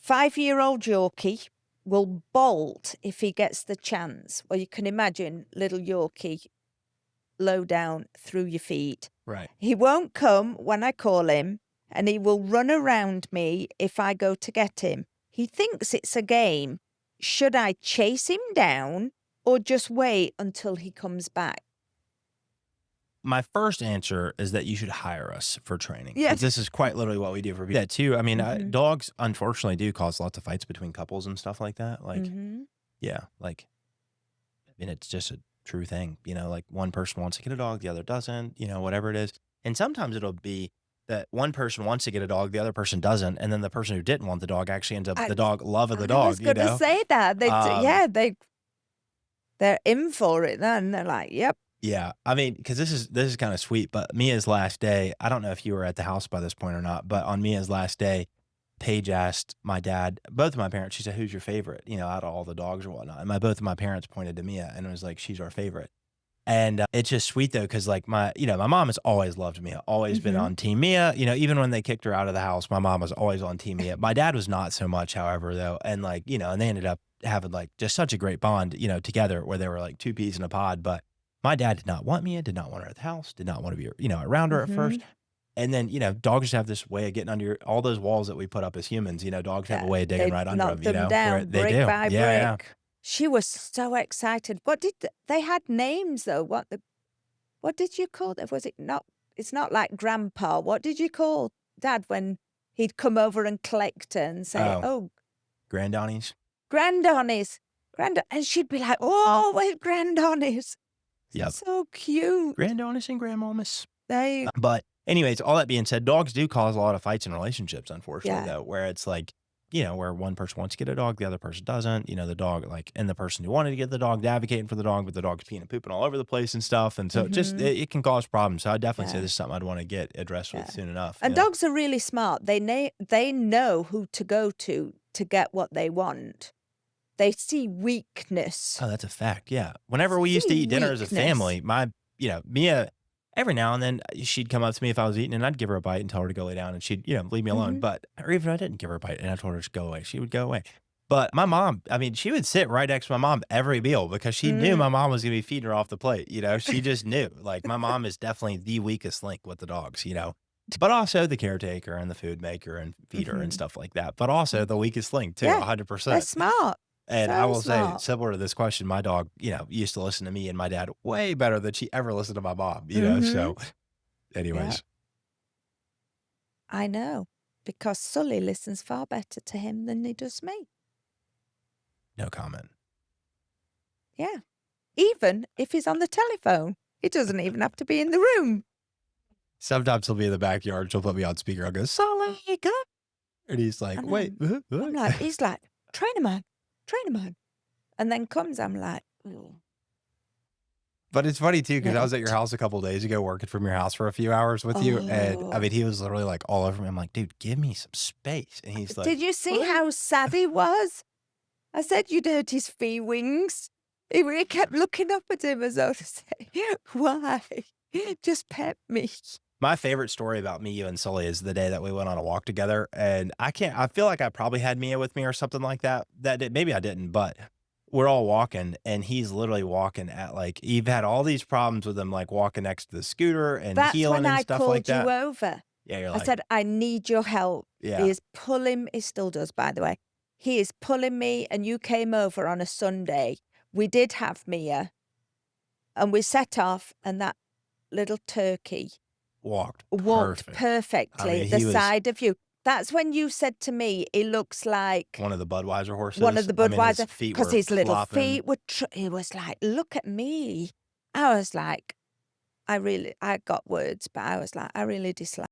5-year-old Yorkie will bolt if he gets the chance. Well, you can imagine little Yorkie low down through your feet. Right. He won't come when I call him, and he will run around me if I go to get him. He thinks it's a game. Should I chase him down or just wait until he comes back? My first answer is that you should hire us for training. Yeah. This is quite literally what we do for people. That too. I mean, Mhm. dogs unfortunately do cause lots of fights between couples and stuff like that. Like, Mhm. yeah, like, I mean, it's just a true thing. Like one person wants to get a dog, the other doesn't. Whatever it is. And sometimes it'll be that one person wants to get a dog, the other person doesn't, and then the person who didn't want the dog actually ends up I the dog loving the I was dog. gonna say that. Um, They're in for it then. They're like, "Yep." Yeah, I mean, because this is kind of sweet, but Mia's last day, I don't know if you were at the house by this point or not, but on Mia's last day, Paige asked my dad, both of my parents, she said, "Who's your favorite?" Out of all the dogs or whatnot. And both of my parents pointed to Mia, and it was like, "She's our favorite." And it's just sweet though, because like my mom has always loved Mia, always been Mhm. on Team Mia. Even when they kicked her out of the house, my mom was always on Team Mia. My dad was not so much, however, though, and and they ended up having like just such a great bond, together where they were like two peas in a pod, but. My dad did not want Mia, did not want her at the house, did not want to be, around her at first. Mhm. And then, dogs just have this way of getting under all those walls that we put up as humans. Dogs have a Yeah, way of digging they right under knocked them, them where down they brick do. by Yeah, yeah. brick. She was so excited. They had names though? What did you call them? Was it not? It's not like grandpa. What did you call dad when he'd come over and collect her and say, Oh, "Oh, Grandonnies. Grandonnies, and she'd be like, "Oh, we're Grandonnies." Yep. So cute. Grandonnies and grandmamas. They But anyways, all that being said, dogs do cause a lot of fights in relationships, unfortunately, Yeah. though, where it's like, where one person wants to get a dog, the other person doesn't. The dog, like, and the person who wanted to get the dog, advocating for the dog, but the dog's peeing and pooping all over the place and stuff. And so Mhm. it can cause problems. So I definitely say Yeah, this is something I'd want to get addressed with yeah. soon enough. And dogs are really smart. They know who to go to get what they want. They see weakness. Oh, that's a fact. Yeah. Whenever we used to See eat dinner as a weakness. family, Mia, every now and then she'd come up to me if I was eating and I'd give her a bite and tell her to go lay down and she'd, leave me alone. Mhm. But, or even if I didn't give her a bite and I told her to go away, she would go away. But my mom, I mean, she would sit right next to my mom every meal because she knew Mm. my mom was going to be feeding her off the plate. She just knew. Like, my mom is definitely the weakest link with the dogs, but also the caretaker and the food maker and feeder and Mhm. stuff like that. But also the weakest link, too, Yeah, they're 100%. smart. And I So will say, smart. similar to this question, my dog, used to listen to me and my dad way better than she ever listened to my mom. So Mhm. Yeah, anyways, I know, because Sully listens far better to him than he does me. no comment. Yeah. Even if he's on the telephone. He doesn't even have to be in the room. Sometimes he'll be in the backyard. She'll put me on speaker. I'll go, Sully, come. And he's like, And wait, I'm like, he's like, trainer man, trainer man. And then comes, I'm like, "Ooh, But it's funny too, because I little was at your house a couple days ago working from your house for a few hours with you. And I Oh. mean, he was literally like all over me. I'm like, dude, give me some space. And he's like, Did you see what? how sad he was? I said you'd hurt his fee wings. He kept looking up at him as though to say, why? Just pet me. My favorite story about me, you, and Sully is the day that we went on a walk together. And I feel like I probably had Mia with me or something like that. Maybe I didn't, but we're all walking and he's literally walking at like, you've had all these problems with him, like walking next to the scooter and That's healing when and I stuff like called you that. over. Yeah. You're I like, said, I need your help. yeah, He is pulling, he still does, by the way. He is pulling me, and you came over on a Sunday. We did have Mia, and we set off, and that little turkey walked walked perfect. I perfectly mean, the he was side of you. That's when you said to me, he looks like one of the Budweiser one of horses. the I mean, his Budweiser, feet because were his little flopping. feet were, he was like, look at me. I was like, I got words, but I was like, I really dislike